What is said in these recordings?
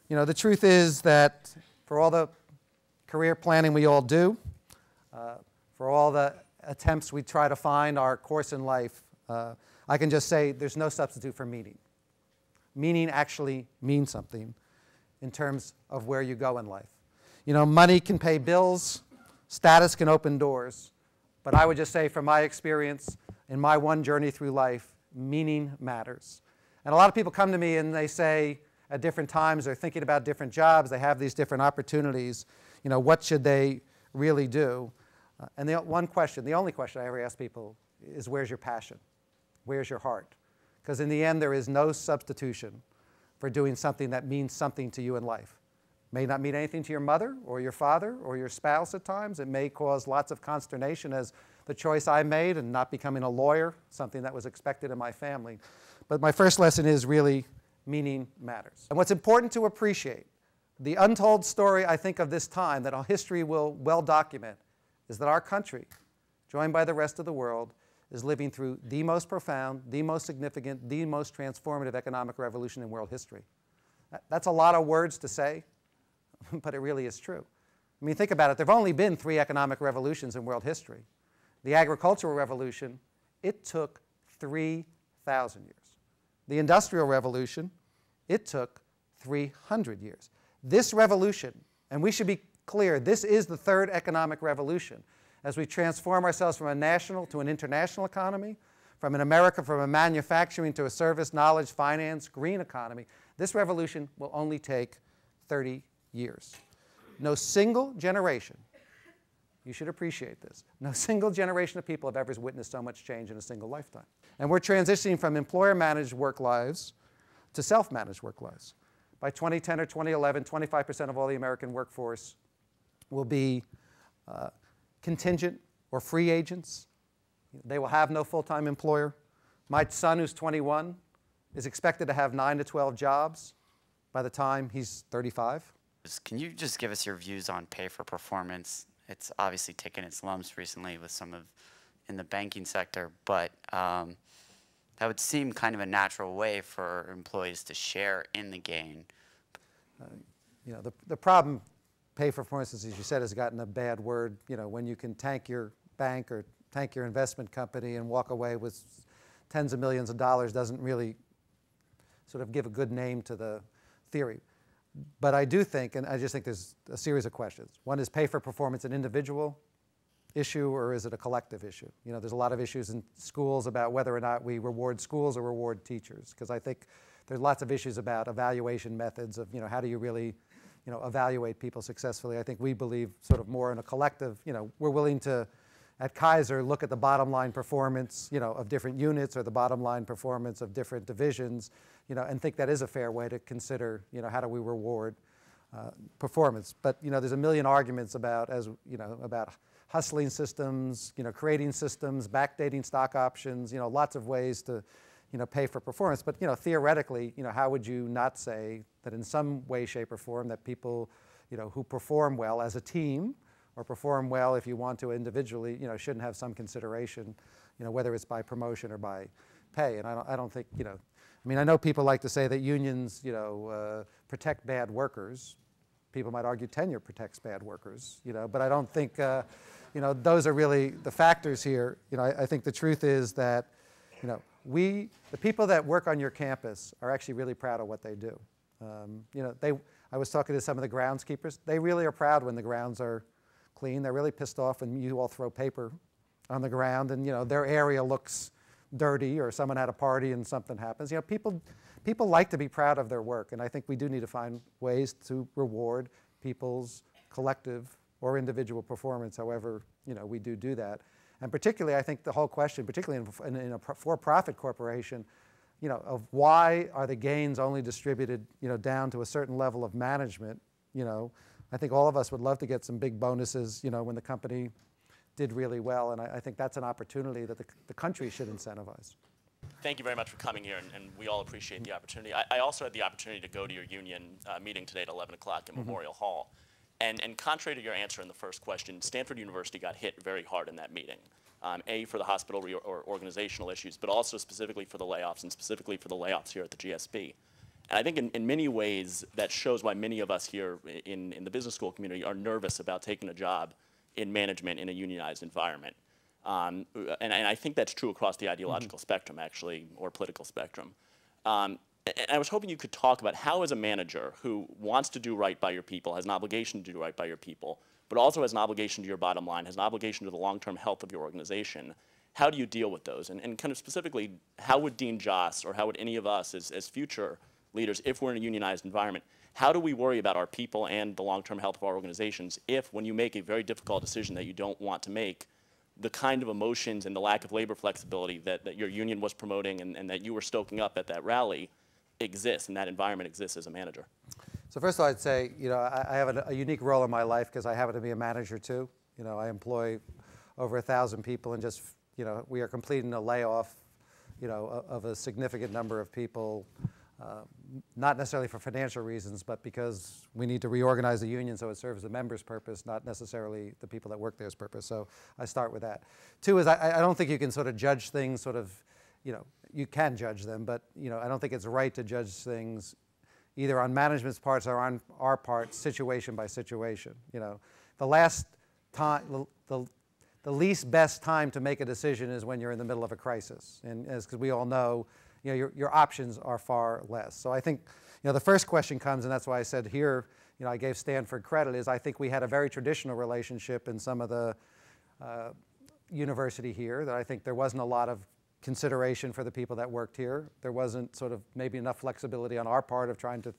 The truth is that for all the career planning we all do, for all the attempts we try to find our course in life, I can just say there's no substitute for meaning. Meaning actually means something in terms of where you go in life. Money can pay bills, status can open doors, but I would just say from my experience, in my one journey through life, meaning matters. And a lot of people come to me and they say at different times they're thinking about different jobs, they have these different opportunities, what should they really do? And the only question I ever ask people is, where's your passion? Where's your heart? Because in the end, there is no substitution for doing something that means something to you in life. May not mean anything to your mother or your father or your spouse at times. It may cause lots of consternation, as the choice I made in not becoming a lawyer, something that was expected in my family. But my first lesson is really meaning matters. And what's important to appreciate, the untold story, I think, of this time that our history will well document, is that our country, joined by the rest of the world, is living through the most profound, the most significant, the most transformative economic revolution in world history. That's a lot of words to say, but it really is true. I mean, think about it. There have only been 3 economic revolutions in world history. The agricultural revolution, it took 3,000 years. The industrial revolution, it took 300 years. This revolution, and we should be clear, this is the 3rd economic revolution. As we transform ourselves from a national to an international economy, from a manufacturing to a service, knowledge, finance, green economy, this revolution will only take 30 years. No single generation, you should appreciate this, no single generation of people have ever witnessed so much change in a single lifetime. And we're transitioning from employer-managed work lives to self-managed work lives. By 2010 or 2011, 25% of all the American workforce will be contingent or free agents. They will have no full-time employer. My son, who's 21, is expected to have 9 to 12 jobs by the time he's 35. Can you just give us your views on pay for performance? It's obviously taken its lumps recently with some in the banking sector, but that would seem kind of a natural way for employees to share in the gain. The problem, pay for performance, as you said, has gotten a bad word. When you can tank your bank or tank your investment company and walk away with tens of millions of dollars doesn't really sort of give a good name to the theory. But I do think, and I just think there's a series of questions. One is, pay for performance an individual issue, or is it a collective issue? There's a lot of issues in schools about whether or not we reward schools or reward teachers, because I think there's lots of issues about evaluation methods of, how do you really evaluate people successfully. I think we believe sort of more in a collective, we're willing to, at Kaiser, look at the bottom line performance, of different units, or the bottom line performance of different divisions, and think that is a fair way to consider, how do we reward performance. But, there's a million arguments about, about hustling systems, creating systems, backdating stock options, lots of ways to, pay for performance. But, theoretically, how would you not say that in some way, shape, or form that people, who perform well as a team, or perform well, if you want to, individually, shouldn't have some consideration, whether it's by promotion or by pay. And I don't think, I know people like to say that unions, protect bad workers. People might argue tenure protects bad workers, but I don't think, those are really the factors here. I think the truth is that, the people that work on your campus are actually really proud of what they do. I was talking to some of the groundskeepers. They really are proud when the grounds are clean. They're really pissed off when you all throw paper on the ground and their area looks dirty, or someone had a party and something happens. People like to be proud of their work, and I think we do need to find ways to reward people's collective or individual performance, however we do that. And particularly, I think the whole question, particularly in a for-profit corporation, of why are the gains only distributed down to a certain level of management. I think all of us would love to get some big bonuses when the company did really well, and I think that's an opportunity that the country should incentivize. Thank you very much for coming here, and we all appreciate the opportunity. I also had the opportunity to go to your union meeting today at 11 o'clock in Memorial Hall. And contrary to your answer in the first question, Stanford University got hit very hard in that meeting. A, for the hospital or organizational issues, but also specifically for the layoffs, and specifically for the layoffs here at the GSB. And I think in many ways that shows why many of us here in the business school community are nervous about taking a job in management in a unionized environment. And I think that's true across the ideological spectrum, actually, or political spectrum. And I was hoping you could talk about how, as a manager who wants to do right by your people, has an obligation to do right by your people, but also has an obligation to your bottom line, has an obligation to the long-term health of your organization, how do you deal with those? And kind of specifically, how would Dean Joss, or how would any of us as future leaders, if we're in a unionized environment, how do we worry about our people and the long-term health of our organizations if, when you make a very difficult decision that you don't want to make, the kind of emotions and the lack of labor flexibility that your union was promoting and that you were stoking up at that rally exists, and that environment exists as a manager? So first of all, I'd say, I have a unique role in my life because I happen to be a manager too. I employ over 1,000 people, and just, we are completing a layoff, of a significant number of people, not necessarily for financial reasons, but because we need to reorganize the union so it serves the members' purpose, not necessarily the people that work there's purpose. So I start with that. Two is I don't think you can sort of judge things you can judge them, but I don't think it's right to judge things either on management's parts or on our part, situation by situation. The last time, the least best time to make a decision is when you're in the middle of a crisis, and because we all know, your options are far less. So I think, the first question comes, and that's why I said here, I gave Stanford credit, is I think we had a very traditional relationship in some of the university here, that I think there wasn't a lot of consideration for the people that worked here. There wasn't sort of maybe enough flexibility on our part of trying to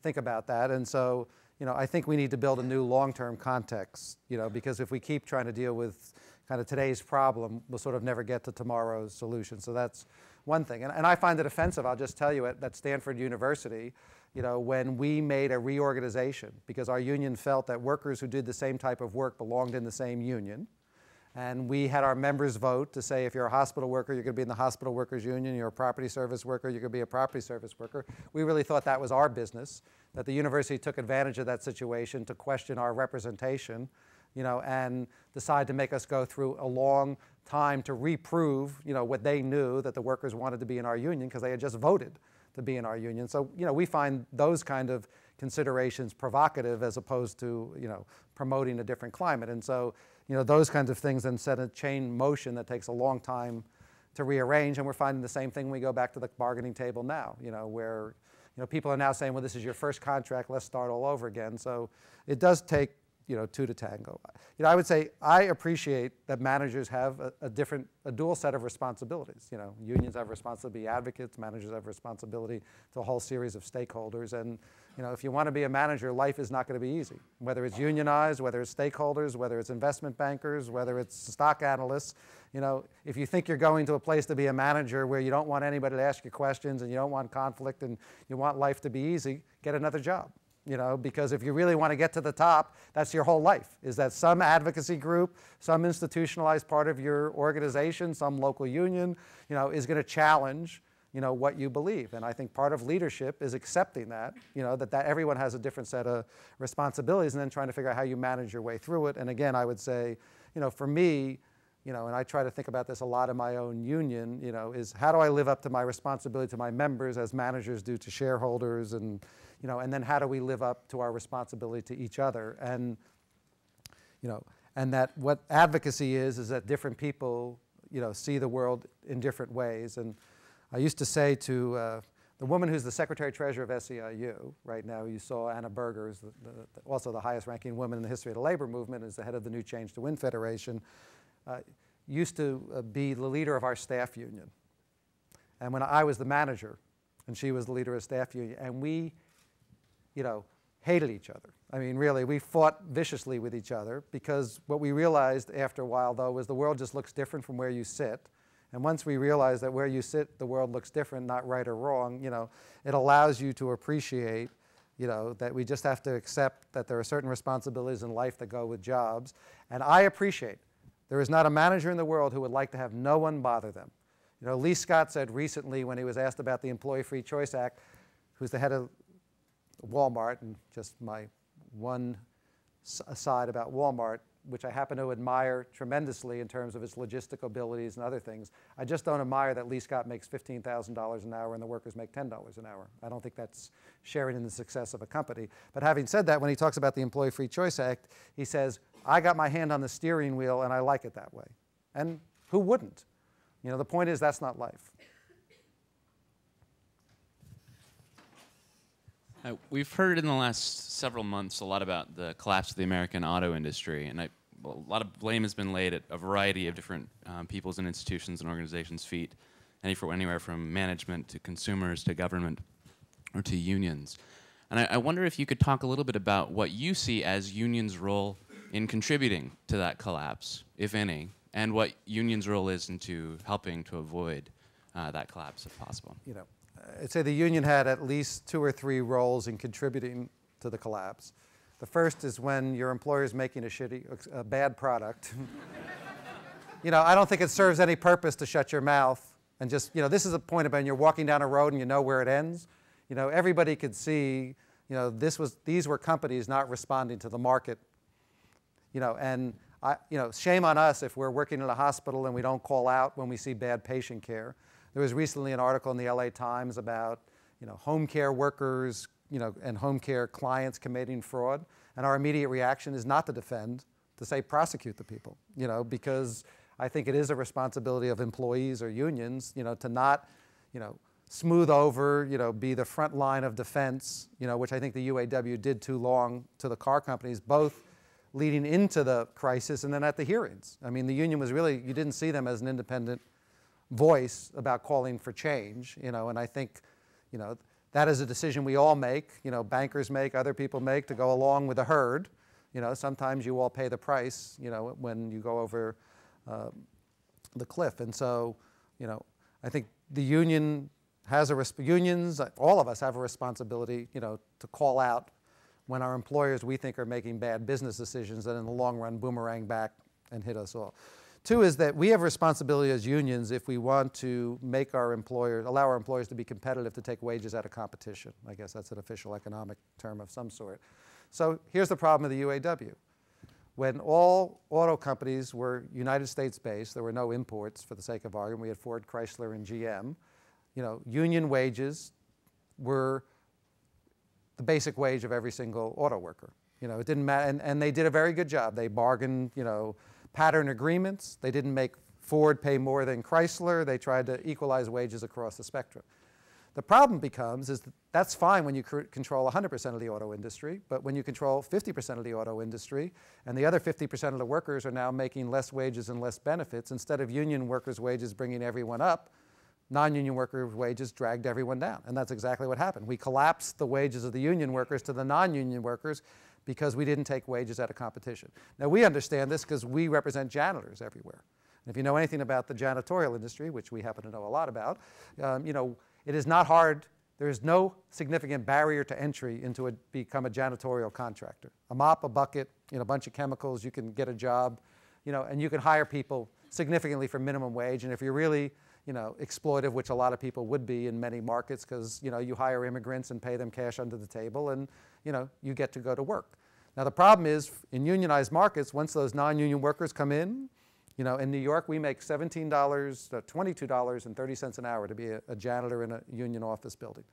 think about that. And so, I think we need to build a new long-term context, because if we keep trying to deal with kind of today's problem, we'll sort of never get to tomorrow's solution. So that's one thing. And I find it offensive, I'll just tell you, at Stanford University, when we made a reorganization, because our union felt that workers who did the same type of work belonged in the same union. And we had our members vote to say, if you're a hospital worker, you're going to be in the hospital workers union. You're a property service worker, you're going to be a property service worker. We really thought that was our business, that the university took advantage of that situation to question our representation, and decide to make us go through a long time to reprove, what they knew, that the workers wanted to be in our union because they had just voted to be in our union. So, we find those kind of considerations provocative as opposed to, promoting a different climate. And so, those kinds of things then set a chain motion that takes a long time to rearrange. And we're finding the same thing when we go back to the bargaining table now, where, people are now saying, well, this is your first contract, let's start all over again. So it does take, two to tango. I would say I appreciate that managers have a dual set of responsibilities. Unions have responsibility to be advocates, managers have responsibility to a whole series of stakeholders. And, if you want to be a manager, life is not going to be easy. Whether it's unionized, whether it's stakeholders, whether it's investment bankers, whether it's stock analysts, if you think you're going to a place to be a manager where you don't want anybody to ask you questions and you don't want conflict and you want life to be easy, get another job. Because if you really want to get to the top, that's your whole life, is that some advocacy group, some institutionalized part of your organization, some local union, is going to challenge, what you believe. And I think part of leadership is accepting that, that everyone has a different set of responsibilities, and then trying to figure out how you manage your way through it. And again, I would say, for me, and I try to think about this a lot in my own union, is how do I live up to my responsibility to my members as managers do to shareholders, and then how do we live up to our responsibility to each other? And, and that what advocacy is that different people, see the world in different ways. And I used to say to the woman who's the Secretary-Treasurer of SEIU right now, you saw Anna Berger, is also the highest-ranking woman in the history of the labor movement, is the head of the new Change to Win Federation, used to be the leader of our staff union. And when I was the manager, and she was the leader of staff union, and we, hated each other. I mean, really, we fought viciously with each other, because what we realized after a while, though, was the world just looks different from where you sit. And once we realize that where you sit, the world looks different, not right or wrong, it allows you to appreciate, that we just have to accept that there are certain responsibilities in life that go with jobs. And I appreciate there is not a manager in the world who would like to have no one bother them. Lee Scott said recently, when he was asked about the Employee Free Choice Act, who's the head of Walmart, and just my one aside about Walmart, which I happen to admire tremendously in terms of its logistical abilities and other things. I just don't admire that Lee Scott makes $15,000 an hour and the workers make $10 an hour. I don't think that's sharing in the success of a company. But having said that, when he talks about the Employee Free Choice Act, he says, I got my hand on the steering wheel and I like it that way. And who wouldn't? You know, the point is that's not life. We've heard in the last several months a lot about the collapse of the American auto industry, and a lot of blame has been laid at a variety of different people's and institutions and organizations' feet, anywhere from management to consumers to government or to unions. And I wonder if you could talk a little bit about what you see as unions' role in contributing to that collapse, if any, and what unions' role is into helping to avoid that collapse if possible. You know, I'd say the union had at least 2 or 3 roles in contributing to the collapse. The first is when your employer is making a bad product. You know, I don't think it serves any purpose to shut your mouth and just, you know, this is a point about when you're walking down a road and you know where it ends. You know, everybody could see, you know, these were companies not responding to the market. You know, and you know, shame on us if we're working in a hospital and we don't call out when we see bad patient care. There was recently an article in the LA Times about, you know, home care workers, you know, and home care clients committing fraud. And our immediate reaction is not to defend, to say prosecute the people, you know, because I think it is a responsibility of employees or unions, you know, to not, you know, smooth over, you know, be the front line of defense, you know, which I think the UAW did too long to the car companies, both leading into the crisis and then at the hearings. I mean, the union was really, you didn't see them as an independent voice about calling for change, you know, and I think, you know, that is a decision we all make, you know, bankers make, other people make to go along with the herd. You know, sometimes you all pay the price, you know, when you go over the cliff. And so, you know, I think the union has unions, all of us have a responsibility, you know, to call out when our employers we think are making bad business decisions that in the long run boomerang back and hit us all. 2 is that we have responsibility as unions if we want to make our employers, allow our employers to be competitive to take wages out of competition. I guess that's an official economic term of some sort. So here's the problem of the UAW. When all auto companies were United States based, there were no imports for the sake of argument. We had Ford, Chrysler, and GM. You know, union wages were the basic wage of every single auto worker. You know, it didn't matter, and they did a very good job. They bargained, you know, pattern agreements. They didn't make Ford pay more than Chrysler. They tried to equalize wages across the spectrum. The problem becomes is that's fine when you control 100% of the auto industry, but when you control 50% of the auto industry and the other 50% of the workers are now making less wages and less benefits, instead of union workers' wages bringing everyone up, non-union workers' wages dragged everyone down. And that's exactly what happened. We collapsed the wages of the union workers to the non-union workers because we didn't take wages out of competition. Now, we understand this because we represent janitors everywhere. And if you know anything about the janitorial industry, which we happen to know a lot about, you know, it is not hard. There is no significant barrier to entry into become a janitorial contractor. A mop, a bucket, you know, a bunch of chemicals, you can get a job, you know, and you can hire people significantly for minimum wage. And if you're really, you know, exploitive, which a lot of people would be in many markets, because, you know, you hire immigrants and pay them cash under the table, and, you know, you get to go to work. Now, the problem is in unionized markets, once those non-union workers come in, you know, in New York, we make $22.30 an hour to be a janitor in a union office building.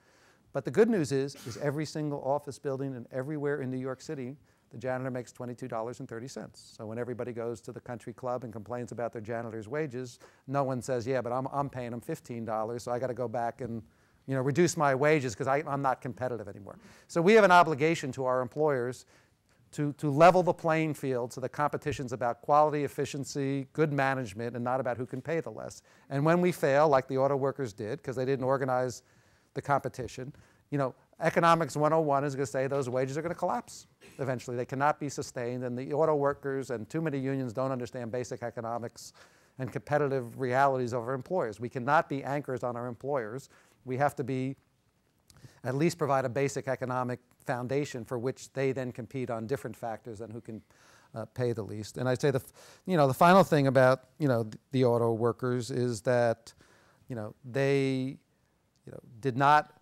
But the good news is every single office building and everywhere in New York City, the janitor makes $22.30. So when everybody goes to the country club and complains about their janitor's wages, no one says, yeah, but I'm paying them $15, so I got to go back and, you know, reduce my wages because I'm not competitive anymore. So we have an obligation to our employers to level the playing field so the competition's about quality, efficiency, good management, and not about who can pay the less. And when we fail, like the auto workers did, because they didn't organize the competition, you know, Economics 101 is going to say those wages are going to collapse eventually. They cannot be sustained, and the auto workers and too many unions don't understand basic economics and competitive realities of our employers. We cannot be anchors on our employers. We have to be at least provide a basic economic foundation for which they then compete on different factors than who can pay the least. And I'd say the final thing about, you know, the auto workers is that, you know, they, you know, did not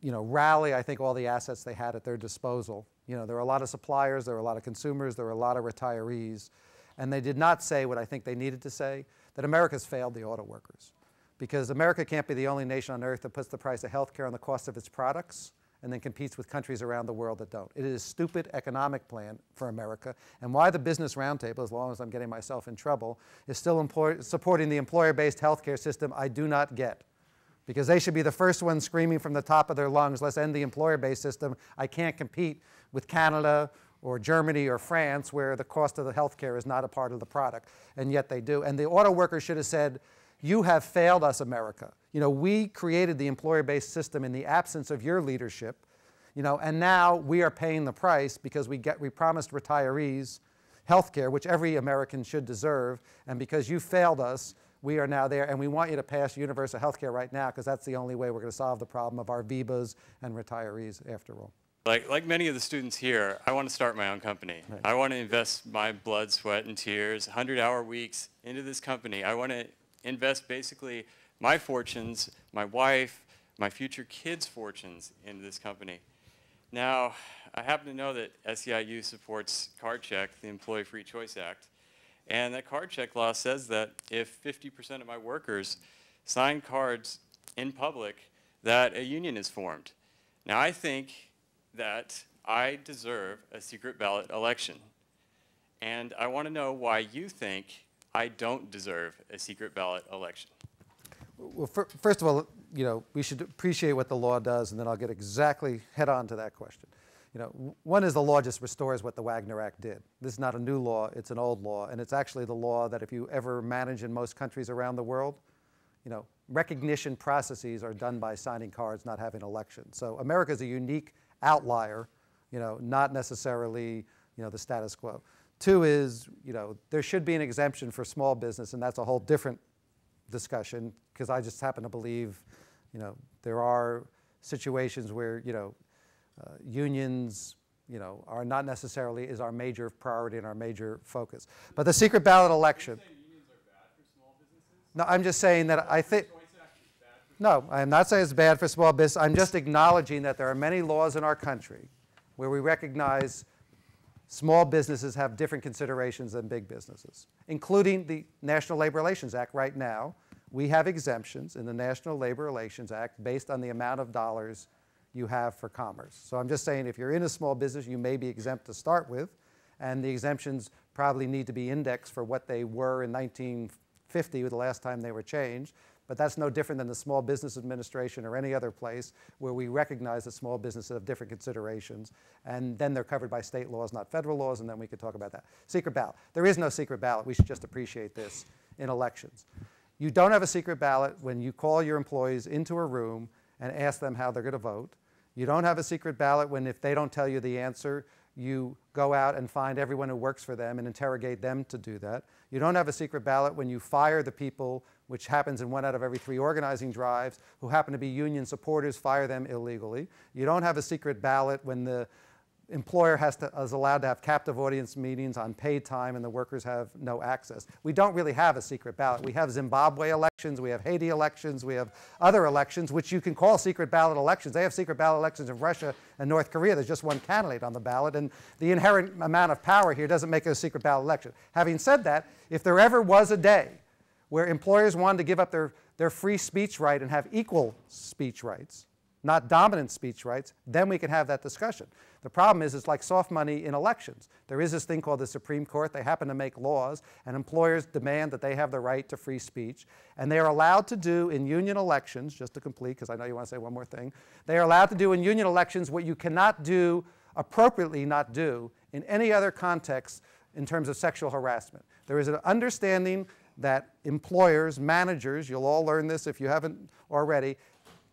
rally, I think, all the assets they had at their disposal. There were a lot of suppliers, there were a lot of consumers, there were a lot of retirees, and they did not say what I think they needed to say, that America's failed the auto workers. Because America can't be the only nation on earth that puts the price of health care on the cost of its products and then competes with countries around the world that don't. It is a stupid economic plan for America, and why the Business Roundtable, as long as I'm getting myself in trouble, is still supporting the employer-based health care system, I do not get. Because they should be the first ones screaming from the top of their lungs, let's end the employer-based system. I can't compete with Canada or Germany or France where the cost of the health care is not a part of the product, and yet they do. And the auto workers should have said, you have failed us, America. We created the employer-based system in the absence of your leadership, and now we are paying the price because we promised retirees health care, which every American should deserve, and because you failed us, we are now there, and we want you to pass universal health care right now because that's the only way we're going to solve the problem of our VIVAs and retirees after all. Like many of the students here, I want to start my own company. Right. I want to invest my blood, sweat, and tears, 100-hour weeks into this company. I want to invest basically my fortunes, my wife, my future kids' fortunes into this company. Now, I happen to know that SEIU supports Card Check, the Employee Free Choice Act, and that Card Check law says that if 50% of my workers sign cards in public, that a union is formed. Now, I think that I deserve a secret ballot election, and I want to know why you think I don't deserve a secret ballot election. Well, first of all, we should appreciate what the law does, and then I'll get exactly head on to that question. One is the law just restores what the Wagner Act did. This is not a new law, it's an old law, and it's actually the law that if you ever manage in most countries around the world, recognition processes are done by signing cards, not having elections. So America is a unique outlier, not necessarily, the status quo. Two is, there should be an exemption for small business, and that's a whole different discussion, because I just happen to believe, there are situations where, unions, are not necessarily is our major priority and our major focus. But the secret ballot election. Are you saying unions are bad for small businesses? No, I'm just saying that I think. No, I'm not saying it's bad for small business. I'm just acknowledging that there are many laws in our country where we recognize small businesses have different considerations than big businesses, including the National Labor Relations Act. Right now, we have exemptions in the National Labor Relations Act based on the amount of dollars you have for commerce. So I'm just saying if you're in a small business, you may be exempt to start with, and the exemptions probably need to be indexed for what they were in 1950, the last time they were changed. But that's no different than the Small Business Administration or any other place where we recognize that small businesses have different considerations, and then they're covered by state laws, not federal laws, and then we could talk about that. Secret ballot. There is no secret ballot. We should just appreciate this in elections. You don't have a secret ballot when you call your employees into a room and ask them how they're going to vote. You don't have a secret ballot when, if they don't tell you the answer, you go out and find everyone who works for them and interrogate them to do that. You don't have a secret ballot when you fire the people, which happens in 1 out of every 3 organizing drives, who happen to be union supporters, fire them illegally. You don't have a secret ballot when the employer is allowed to have captive audience meetings on paid time and the workers have no access. We don't really have a secret ballot. We have Zimbabwe elections, we have Haiti elections, we have other elections, which you can call secret ballot elections. They have secret ballot elections in Russia and North Korea. There's just one candidate on the ballot, and the inherent amount of power here doesn't make it a secret ballot election. Having said that, if there ever was a day where employers wanted to give up their free speech right and have equal speech rights, not dominant speech rights, then we can have that discussion. The problem is, it's like soft money in elections. There is this thing called the Supreme Court. They happen to make laws, and employers demand that they have the right to free speech. And they are allowed to do in union elections, just to complete, because I know you want to say one more thing, they are allowed to do in union elections what you cannot do, appropriately not do, in any other context in terms of sexual harassment. There is an understanding that employers, managers, you'll all learn this if you haven't already,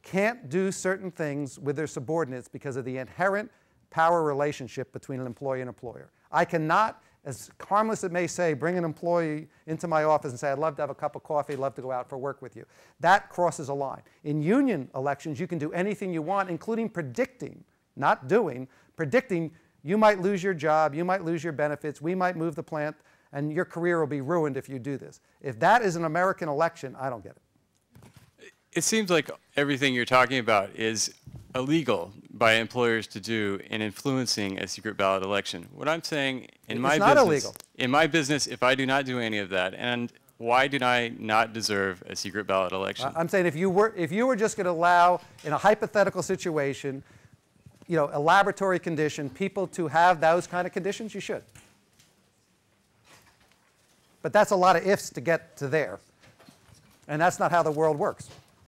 can't do certain things with their subordinates because of the inherent power relationship between an employee and employer. I cannot, as harmless it may say, bring an employee into my office and say, I'd love to have a cup of coffee, I'd love to go out for work with you. That crosses a line. In union elections, you can do anything you want, including predicting, not doing, predicting you might lose your job, you might lose your benefits, we might move the plant, and your career will be ruined if you do this. If that is an American election, I don't get it. It seems like everything you're talking about is illegal by employers to do in influencing a secret ballot election. What I'm saying in my not business, illegal. in my business, if I do not do any of that, and why do I not deserve a secret ballot election? I'm saying if you were just going to allow, in a hypothetical situation, you know, a laboratory condition, people to have those kind of conditions, you should. But that's a lot of ifs to get to there. And that's not how the world works.